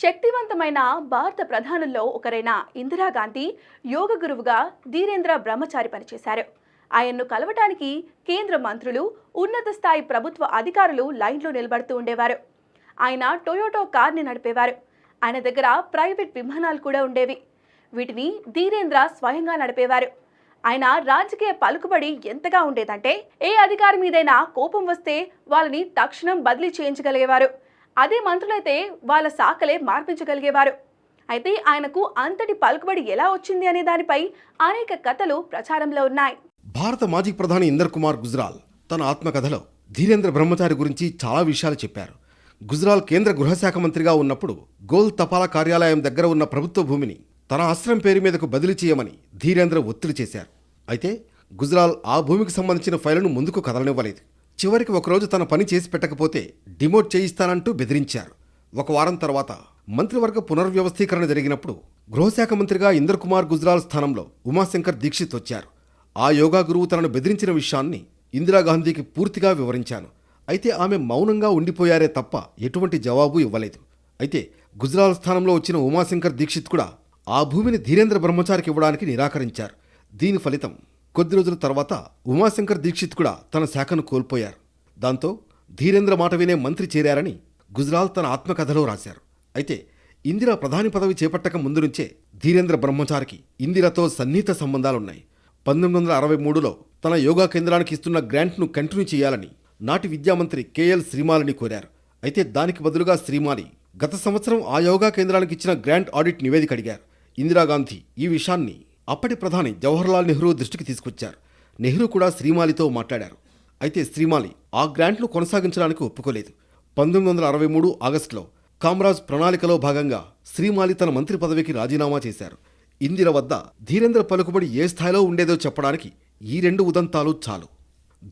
శక్తివంతమైన భారత ప్రధానుల్లో ఒకరైన ఇందిరాగాంధీ యోగ గురువుగా ధీరేంద్ర బ్రహ్మచారి పనిచేశారు. ఆయన్ను కలవటానికి కేంద్ర మంత్రులు, ఉన్నత స్థాయి ప్రభుత్వ అధికారులు లైన్లో నిలబడుతూ ఉండేవారు. ఆయన టొయోటో కార్ని నడిపేవారు. ఆయన దగ్గర ప్రైవేట్ విమానాలు కూడా ఉండేవి. వీటిని ధీరేంద్ర స్వయంగా నడిపేవారు. ఆయన రాజకీయ పలుకుబడి ఎంతగా ఉండేదంటే ఏ అధికారి మీదైనా కోపం వస్తే వాళ్ళని తక్షణం బదిలీ చేయించగలిగేవారు. అదే మంత్రులైతే వాళ్ళ శాఖలే మార్పించగలిగేవారు. అయితే ఆయనకు అంతటి పలుకుబడి ఎలా వచ్చింది అనే దానిపై అనేక కథలు ప్రచారంలో ఉన్నాయి. భారత మాజీ ప్రధాని ఇందర్ కుమార్ గుజ్రాల్ తన ఆత్మకథలో ధీరేంద్ర బ్రహ్మచారి గురించి చాలా విషయాలు చెప్పారు. గుజ్రాల్ కేంద్ర గృహశాఖ మంత్రిగా ఉన్నప్పుడు గోల్ తపాలా కార్యాలయం దగ్గర ఉన్న ప్రభుత్వ భూమిని తన ఆశ్రమం పేరు మీదకు బదిలీ చేయమని ధీరేంద్ర ఒత్తిడి చేశారు. అయితే గుజ్రాల్ ఆ భూమికి సంబంధించిన ఫైలును ముందుకు కదలనివ్వలేదు. చివరికి ఒకరోజు తన పని చేసి పెట్టకపోతే డిమోట్ చేయిస్తానంటూ బెదిరించారు. ఒక వారం తర్వాత మంత్రివర్గ పునర్వ్యవస్థీకరణ జరిగినప్పుడు గృహశాఖ మంత్రిగా ఇందర్ కుమార్ గుజ్రాల్ స్థానంలో ఉమాశంకర్ దీక్షిత్ వచ్చారు. ఆ యోగా గురువు తనను బెదిరించిన విషయాన్ని ఇందిరాగాంధీకి పూర్తిగా వివరించాను. అయితే ఆమె మౌనంగా ఉండిపోయారే తప్ప ఎటువంటి జవాబు ఇవ్వలేదు. అయితే గుజ్రాల్ స్థానంలో వచ్చిన ఉమాశంకర్ దీక్షిత్ కూడా ఆ భూమిని ధీరేంద్ర బ్రహ్మచారికి ఇవ్వడానికి నిరాకరించారు. దీని ఫలితం కొద్ది రోజుల తర్వాత ఉమాశంకర్ దీక్షిత్ కూడా తన శాఖను కోల్పోయారు. దాంతో ధీరేంద్ర మాట వినే మంత్రి చేరారని గుజ్రాల్ తన ఆత్మకథలో రాశారు. అయితే ఇందిరా ప్రధాని పదవి చేపట్టక ముందు నుంచే ధీరేంద్ర బ్రహ్మచారికి ఇందిరతో సన్నిహిత సంబంధాలున్నాయి. 1963లో తన యోగా కేంద్రానికి ఇస్తున్న గ్రాంట్ను కంటిన్యూ చేయాలని నాటి విద్యామంత్రి కేఎల్ శ్రీమాలిని కోరారు. అయితే దానికి బదులుగా శ్రీమాలి గత సంవత్సరం ఆ యోగా కేంద్రానికి ఇచ్చిన గ్రాంట్ ఆడిట్ నివేదిక అడిగారు. ఇందిరాగాంధీ ఈ విషయాన్ని అప్పటి ప్రధాని జవహర్లాల్ నెహ్రూ దృష్టికి తీసుకొచ్చారు. నెహ్రూ కూడా శ్రీమాలితో మాట్లాడారు. అయితే శ్రీమాలి ఆ గ్రాంట్ను కొనసాగించడానికి ఒప్పుకోలేదు. 1963 ఆగస్టులో కామ్రాజ్ ప్రణాళికలో భాగంగా శ్రీమాలి తన మంత్రి పదవికి రాజీనామా చేశారు. ఇందిర వద్ద ధీరేంద్ర పలుకుబడి ఏ స్థాయిలో ఉండేదో చెప్పడానికి ఈ రెండు ఉదంతాలు చాలు.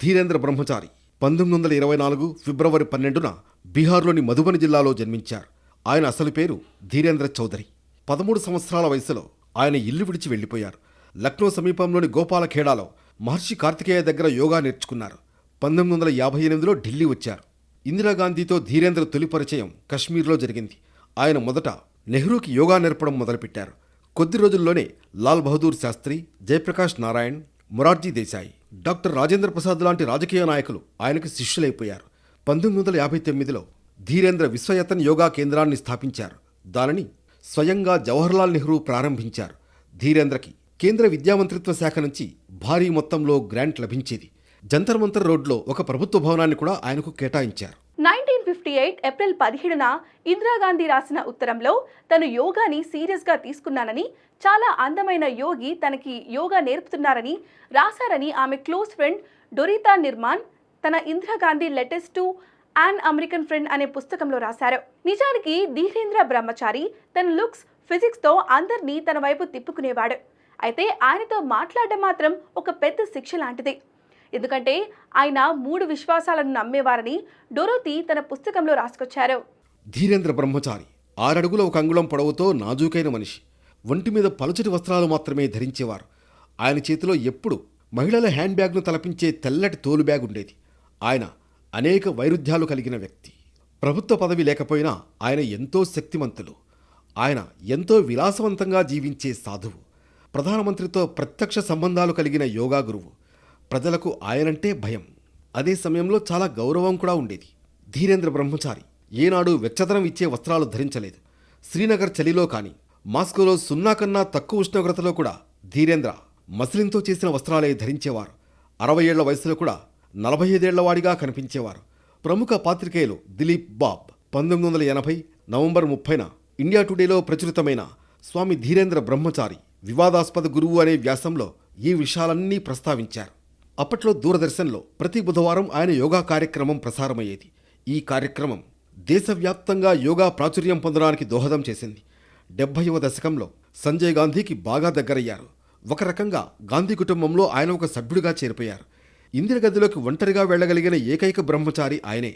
ధీరేంద్ర బ్రహ్మచారి 1924 ఫిబ్రవరి 12న బీహార్లోని మధుబని జిల్లాలో జన్మించారు. ఆయన అసలు పేరు ధీరేంద్ర చౌదరి. 13 సంవత్సరాల వయసులో ఆయన ఇల్లు విడిచి వెళ్లిపోయారు. లక్నో సమీపంలోని గోపాలఖేడాలో మహర్షి కార్తికేయ దగ్గర యోగా నేర్చుకున్నారు. 1958లో ఢిల్లీ వచ్చారు. ఇందిరాగాంధీతో ధీరేంద్ర తొలి పరిచయం కశ్మీర్లో జరిగింది. ఆయన మొదట నెహ్రూకి యోగా నేర్పడం మొదలుపెట్టారు. కొద్ది రోజుల్లోనే లాల్ బహదూర్ శాస్త్రి, జయప్రకాష్ నారాయణ్, మొరార్జీ దేశాయ్, డాక్టర్ రాజేంద్ర ప్రసాద్ లాంటి రాజకీయ నాయకులు ఆయనకు శిష్యులైపోయారు. 1959లో ధీరేంద్ర విశ్వయతన్ యోగా కేంద్రాన్ని స్థాపించారు. దానిని స్వయంగా జవహర్లాల్ నెహ్రూ ప్రారంభించారు. ధీరేంద్రకి కేంద్ర విద్యామంత్రిత్వ శాఖ నుంచి భారీ మొత్తంలో గ్రాంట్ లభించేది. జంతర్ మంతర్ రోడ్లో ఒక ప్రభుత్వ భవనాన్ని కూడా ఆయనకు కేటాయించారు. 1958 ఏప్రిల్ 17న ఇందిరాగాంధీ రాసిన ఉత్తరంలో తను యోగాని సీరియస్గా తీసుకున్నానని, చాలా అందమైన యోగి తనకి యోగా నేర్పుతున్నారని రాశారని ఆమె క్లోజ్ ఫ్రెండ్ డొరితా నిర్మాన్ తన Indira Gandhi letters to an American friend అనే పుస్తకంలో రాశారు. నిజానికి ధీరేంద్ర బ్రహ్మచారి తన లుక్స్, ఫిజిక్స్తో అందరినీ తన వైపు తిప్పుకునేవాడు. అయితే ఆయనతో మాట్లాడడం మాత్రం ఒక పెద్ద శిక్ష లాంటిది. ఎందుకంటే ఆయన 3 విశ్వాసాలను నమ్మేవారని డొరోతి తన పుస్తకంలో రాసుకొచ్చారు. ధీరేంద్ర బ్రహ్మచారి 6 అడుగుల 1 అంగుళం పొడవుతో నాజూకైన మనిషి. ఒంటి మీద పలుచటి వస్త్రాలు మాత్రమే ధరించేవారు. ఆయన చేతిలో ఎప్పుడు మహిళల హ్యాండ్ బ్యాగ్ను తలపించే తెల్లటి తోలు బ్యాగ్ ఉండేది. ఆయన అనేక వైరుధ్యాలు కలిగిన వ్యక్తి. ప్రభుత్వ పదవి లేకపోయినా ఆయన ఎంతో శక్తిమంతులు. ఆయన ఎంతో విలాసవంతంగా జీవించే సాధువు. ప్రధానమంత్రితో ప్రత్యక్ష సంబంధాలు కలిగిన యోగా గురువు. ప్రజలకు ఆయనంటే భయం. అదే సమయంలో చాలా గౌరవం కూడా ఉండేది. ధీరేంద్ర బ్రహ్మచారి ఏనాడు వెచ్చదనం ఇచ్చే వస్త్రాలు ధరించలేదు. శ్రీనగర్ చలిలో కానీ, మాస్కోలో 0 కన్నా తక్కువ ఉష్ణోగ్రతలో కూడా ధీరేంద్ర మస్లిన్తో చేసిన వస్త్రాలే ధరించేవారు. 60 ఏళ్ల వయసులో కూడా 45 ఏళ్ల వాడిగా కనిపించేవారు. ప్రముఖ పాత్రికేయులు దిలీప్ బాబ్ 1980 నవంబర్ 30న ఇండియా టుడేలో ప్రచురితమైన స్వామి ధీరేంద్ర బ్రహ్మచారి వివాదాస్పద గురువు అనే వ్యాసంలో ఈ విషయాలన్నీ ప్రస్తావించారు. అప్పట్లో దూరదర్శన్లో ప్రతి బుధవారం ఆయన యోగా కార్యక్రమం ప్రసారమయ్యేది. ఈ కార్యక్రమం దేశవ్యాప్తంగా యోగా ప్రాచుర్యం పొందడానికి దోహదం చేసింది. 70వ దశకంలో సంజయ్ గాంధీకి బాగా దగ్గరయ్యారు. ఒక రకంగా గాంధీ కుటుంబంలో ఆయన ఒక సభ్యుడిగా చేరిపోయారు. ఇందిర గదిలోకి ఒంటరిగా వెళ్లగలిగిన ఏకైక బ్రహ్మచారి ఆయనే.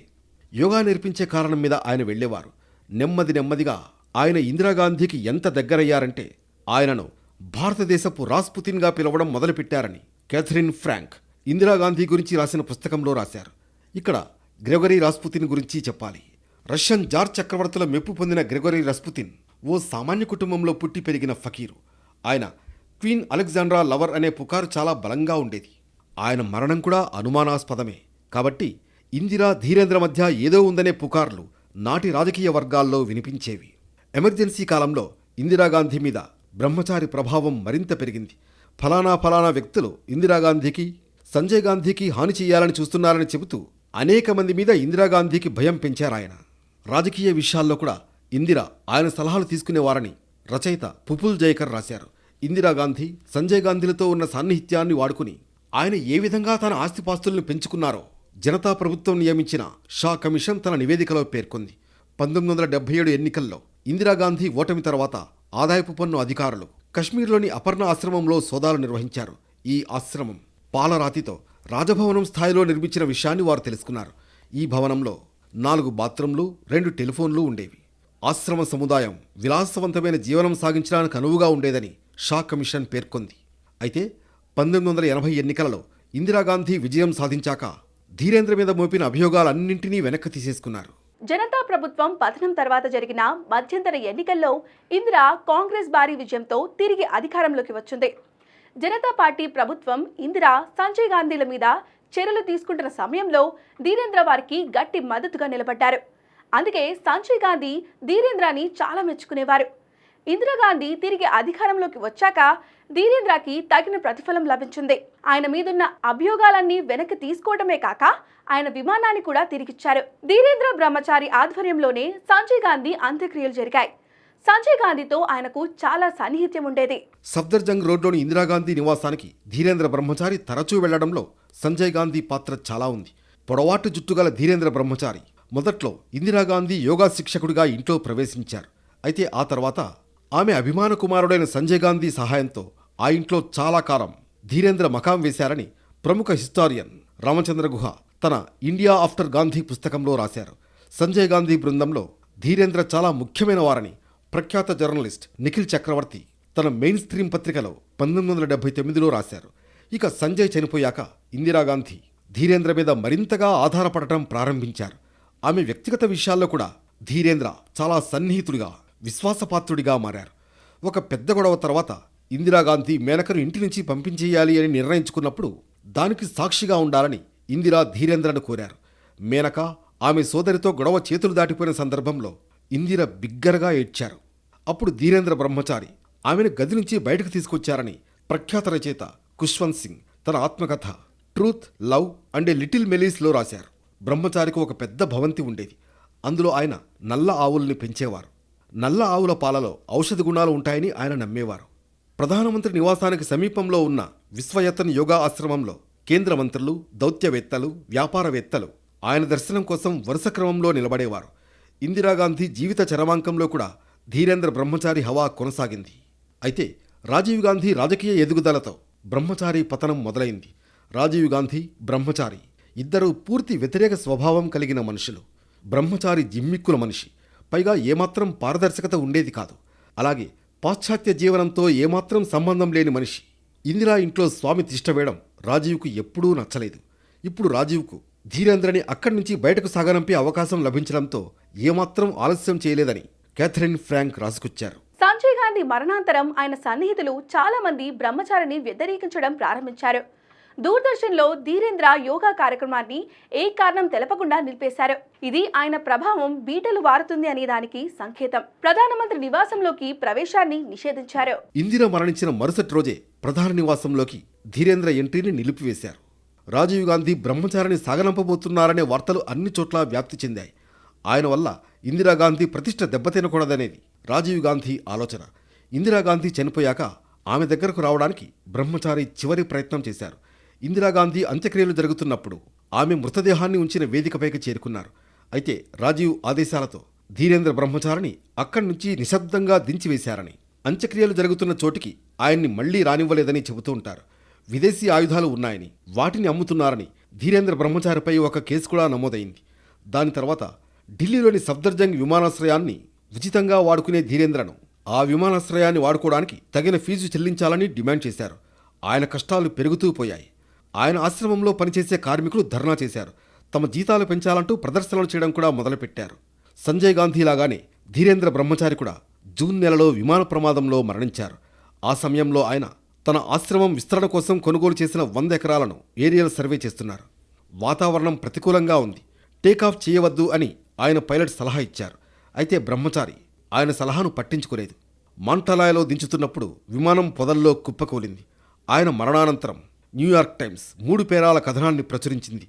యోగా నేర్పించే కారణం మీద ఆయన వెళ్లేవారు. నెమ్మదిగా ఆయన ఇందిరాగాంధీకి ఎంత దగ్గరయ్యారంటే ఆయనను భారతదేశపు రాస్పుతిన్గా పిలవడం మొదలుపెట్టారని క్యాథరిన్ ఫ్రాంక్ ఇందిరాగాంధీ గురించి రాసిన పుస్తకంలో రాశారు. ఇక్కడ గ్రెగరీ రాస్పుతిన్ గురించి చెప్పాలి. రష్యన్ జార్ చక్రవర్తుల మెప్పు పొందిన గ్రెగొరీ రస్పుతిన్ ఓ సామాన్య కుటుంబంలో పుట్టి పెరిగిన ఫకీరు. ఆయన క్వీన్ అలెగ్జాండ్రా లవర్ అనే పుకారు చాలా బలంగా ఉండేది. ఆయన మరణం కూడా అనుమానాస్పదమే. కాబట్టి ఇందిరా ధీరేంద్ర మధ్య ఏదో ఉందనే పుకార్లు నాటి రాజకీయ వర్గాల్లో వినిపించేవి. ఎమర్జెన్సీ కాలంలో ఇందిరాగాంధీ మీద బ్రహ్మచారి ప్రభావం మరింత పెరిగింది. ఫలానా వ్యక్తులు ఇందిరాగాంధీకి, సంజయ్ గాంధీకి హాని చేయాలని చూస్తున్నారని చెబుతూ అనేక మంది మీద ఇందిరాగాంధీకి భయం పెంచారాయన. రాజకీయ విషయాల్లో కూడా ఇందిర ఆయన సలహాలు తీసుకునేవారని రచయిత పుపుల్ జయకర్ రాశారు. ఇందిరాగాంధీ, సంజయ్ గాంధీలతో ఉన్న సాన్నిహిత్యాన్ని వాడుకుని ఆయన ఏ విధంగా తన ఆస్తిపాస్తులను పెంచుకున్నారో జనతా ప్రభుత్వం నియమించిన షా కమిషన్ తన నివేదికలో పేర్కొంది. 1977 ఎన్నికల్లో ఇందిరాగాంధీ ఓటమి తర్వాత ఆదాయపు పన్ను అధికారులు కశ్మీర్లోని అపర్ణ ఆశ్రమంలో సోదాలు నిర్వహించారు. ఈ ఆశ్రమం పాలరాతితో రాజభవనం స్థాయిలో నిర్మించిన విషయాన్ని వారు తెలుసుకున్నారు. ఈ భవనంలో 4 బాత్రూంలు, 2 టెలిఫోన్లు ఉండేవి. ఆశ్రమ సముదాయం విలాసవంతమైన జీవనం సాగించడానికి అనువుగా ఉండేదని షా కమిషన్ పేర్కొంది. అయితే 1980 ఎన్నికలలో ఇందిరాగాంధీ విజయం సాధించాక ధీరేంద్ర మీద మోపిన అభియోగాలన్నింటినీ వెనక్కి తీసేసుకున్నారు. జనతా ప్రభుత్వం పతనం తర్వాత జరిగిన మధ్యంతర ఎన్నికల్లో ఇందిరా కాంగ్రెస్ భారీ విజయంతో తిరిగి అధికారంలోకి వచ్చింది. జనతా పార్టీ ప్రభుత్వం ఇందిరా, సంజయ్ గాంధీల మీద చర్యలు తీసుకుంటున్న సమయంలో ధీరేంద్ర వారికి గట్టి మద్దతుగా నిలబడ్డారు. అందుకే సంజయ్ గాంధీ ధీరేంద్రని చాలా మెచ్చుకునేవారు. ఇందిరాగాంధీ తిరిగి అధికారంలోకి వచ్చాక ధీరేంద్రకి తగిన ప్రతిఫలం లభించింది. ఆయన మీదున్న అభియోగాలన్నీ వెనక్కి తీసుకోవడమే కాక ఆయన విమానాన్ని కూడా తిరిగిచ్చారు. ధీరేంద్ర బ్రహ్మచారి ఆధ్వర్యంలోనే సంజయ్ గాంధీ అంత్యక్రియలు జరిగాయి. సంజయ్ గాంధీతో ఆయనకు చాలా సన్నిహిత్యం ఉండేది. సఫ్దర్జంగ్ రోడ్లోని ఇందిరాగాంధీ నివాసానికి ధీరేంద్ర బ్రహ్మచారి తరచూ వెళ్లడంలో సంజయ్ గాంధీ పాత్ర చాలా ఉంది. పొడవాటు జుట్టుగల ధీరేంద్ర బ్రహ్మచారి మొదట్లో ఇందిరాగాంధీ యోగా శిక్షకుడిగా ఇంట్లో ప్రవేశించారు. అయితే ఆ తర్వాత ఆమె అభిమాన కుమారుడైన సంజయ్ గాంధీ సహాయంతో ఆ ఇంట్లో చాలా కాలం ధీరేంద్ర మకాం వేశారని ప్రముఖ హిస్టారియన్ రామచంద్ర గుహ తన ఇండియా ఆఫ్టర్ గాంధీ పుస్తకంలో రాశారు. సంజయ్ గాంధీ బృందంలో ధీరేంద్ర చాలా ముఖ్యమైన వారని ప్రఖ్యాత జర్నలిస్ట్ నిఖిల్ చక్రవర్తి తన మెయిన్ స్ట్రీమ్ పత్రికలో 1979లో రాశారు. ఇక సంజయ్ చనిపోయాక ఇందిరాగాంధీ ధీరేంద్ర మీద మరింతగా ఆధారపడటం ప్రారంభించారు. ఆమె వ్యక్తిగత విషయాల్లో కూడా ధీరేంద్ర చాలా సన్నిహితుడిగా, విశ్వాసపాత్రుడిగా మారారు. ఒక పెద్ద గొడవ తర్వాత ఇందిరాగాంధీ మేనకను ఇంటి నుంచి పంపించేయాలి అని నిర్ణయించుకున్నప్పుడు దానికి సాక్షిగా ఉండాలని ఇందిరా ధీరేంద్రను కోరారు. మేనక ఆమె సోదరితో గొడవ చేతులు దాటిపోయిన సందర్భంలో ఇందిర బిగ్గరగా ఏడ్చారు. అప్పుడు ధీరేంద్ర బ్రహ్మచారి ఆమెను గది నుంచి బయటకు తీసుకొచ్చారని ప్రఖ్యాత రచయిత ఖుష్వంత్ సింగ్ తన ఆత్మకథ truth, love and a little మెలీస్లో రాశారు. బ్రహ్మచారికి ఒక పెద్ద భవంతి ఉండేది. అందులో ఆయన నల్ల ఆవుల్ని పెంచేవారు. నల్ల ఆవుల పాలలో ఔషధ గుణాలు ఉంటాయని ఆయన నమ్మేవారు. ప్రధానమంత్రి నివాసానికి సమీపంలో ఉన్న విశ్వయతన్ యోగా ఆశ్రమంలో కేంద్ర మంత్రులు, దౌత్యవేత్తలు, వ్యాపారవేత్తలు ఆయన దర్శనం కోసం వరుస క్రమంలో నిలబడేవారు. ఇందిరాగాంధీ జీవిత చరమాంకంలో కూడా ధీరేంద్ర బ్రహ్మచారి హవా కొనసాగింది. అయితే రాజీవ్ గాంధీ రాజకీయ ఎదుగుదలతో బ్రహ్మచారి పతనం మొదలైంది. రాజీవ్ గాంధీ, బ్రహ్మచారి ఇద్దరూ పూర్తి వ్యతిరేక స్వభావం కలిగిన మనుషులు. బ్రహ్మచారి జిమ్మిక్కుల మనిషి, పైగా ఏమాత్రం పారదర్శకత ఉండేది కాదు. అలాగే పాశ్చాత్య జీవనంతో ఏమాత్రం సంబంధం లేని మనిషి. ఇందిరా ఇంట్లో స్వామి తిష్టవేయడం రాజీవ్కు ఎప్పుడూ నచ్చలేదు. ఇప్పుడు రాజీవ్కు ధీరేంద్రని అక్కడి నుంచి బయటకు సాగనంపే అవకాశం లభించడంతో ఏమాత్రం ఆలస్యం చేయలేదని క్యాథరిన్ ఫ్రాంక్ రాసుకొచ్చారు. సంజయ్ గాంధీ మరణాంతరం ఆయన సన్నిహితులు చాలా మంది బ్రహ్మచారిని వ్యతిరేకించడం ప్రారంభించారు. దూరదర్శన్లో ధీరేంద్ర యోగా కార్యక్రమాన్ని ఏ కారణం తెలపకుండా నిలిపేశారు. ఇది ఆయన ప్రభావం బీటలు వారుతుంది అనే దానికి సంకేతం. ప్రధానమంత్రి నివాసంలోకి ప్రవేశాన్ని నిషేధించారు. ఇందిర మరణించిన మరుసటి రోజే ప్రధాన నివాసంలోకి ధీరేంద్ర ఎంట్రీని నిలిపివేశారు. రాజీవ్ గాంధీ బ్రహ్మచారిని సాగనంపబోతున్నారనే వార్తలు అన్ని చోట్ల వ్యాప్తి చెందాయి. ఆయన వల్ల ఇందిరాగాంధీ ప్రతిష్ట దెబ్బతినకూడదనేది రాజీవ్ గాంధీ ఆలోచన. ఇందిరాగాంధీ చనిపోయాక ఆమె దగ్గరకు రావడానికి బ్రహ్మచారి చివరి ప్రయత్నం చేశారు. ఇందిరాగాంధీ అంత్యక్రియలు జరుగుతున్నప్పుడు ఆమె మృతదేహాన్ని ఉంచిన వేదికపైకి చేరుకున్నారు. అయితే రాజీవ్ ఆదేశాలతో ధీరేంద్ర బ్రహ్మచారిని అక్కడి నుంచి నిశ్శబ్దంగా దించివేశారని, అంత్యక్రియలు జరుగుతున్న చోటికి ఆయన్ని మళ్లీ రానివ్వలేదని చెబుతూ ఉంటారు. విదేశీ ఆయుధాలు ఉన్నాయని, వాటిని అమ్ముతున్నారని ధీరేంద్ర బ్రహ్మచారిపై ఒక కేసు కూడా నమోదైంది. దాని తర్వాత ఢిల్లీలోని సఫ్దర్జంగ్ విమానాశ్రయాన్ని ఉచితంగా వాడుకునే ధీరేంద్రను ఆ విమానాశ్రయాన్ని వాడుకోవడానికి తగిన ఫీజు చెల్లించాలని డిమాండ్ చేశారు. ఆయన కష్టాలు పెరుగుతూ పోయాయి. ఆయన ఆశ్రమంలో పనిచేసే కార్మికులు ధర్నా చేశారు. తమ జీతాలు పెంచాలంటూ ప్రదర్శనలు చేయడం కూడా మొదలుపెట్టారు. సంజయ్ గాంధీ లాగానే ధీరేంద్ర బ్రహ్మచారి కూడా జూన్ నెలలో విమాన ప్రమాదంలో మరణించారు. ఆ సమయంలో ఆయన తన ఆశ్రమం విస్తరణ కోసం కొనుగోలు చేసిన 100 ఎకరాలను ఏరియల్ సర్వే చేస్తున్నారు. వాతావరణం ప్రతికూలంగా ఉంది, టేకాఫ్ చేయవద్దు అని ఆయన పైలట్ సలహా ఇచ్చారు. అయితే బ్రహ్మచారి ఆయన సలహాను పట్టించుకోలేదు. మాంటలాయలో దించుతున్నప్పుడు విమానం పొదల్లో కుప్పకూలింది. ఆయన మరణానంతరం న్యూయార్క్ టైమ్స్ 3 పేరాల కథనాన్ని ప్రచురించింది.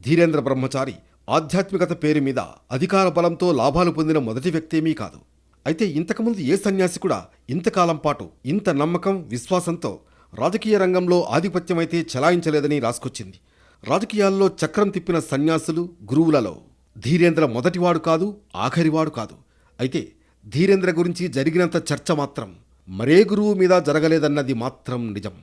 ధీరేంద్ర బ్రహ్మచారి ఆధ్యాత్మికత పేరు మీద అధికార బలంతో లాభాలు పొందిన మొదటి వ్యక్తేమీ కాదు. అయితే ఇంతకుముందు ఏ సన్యాసి కూడా ఇంతకాలం పాటు ఇంత నమ్మకం, విశ్వాసంతో రాజకీయ రంగంలో ఆధిపత్యమైతే చెలాయించలేదని రాసుకొచ్చింది. రాజకీయాల్లో చక్రం తిప్పిన సన్యాసులు, గురువులలో ధీరేంద్ర మొదటివాడు కాదు, ఆఖరివాడు కాదు. అయితే ధీరేంద్ర గురించి జరిగినంత చర్చ మాత్రం మరే గురువు మీద జరగలేదన్నది మాత్రం నిజం.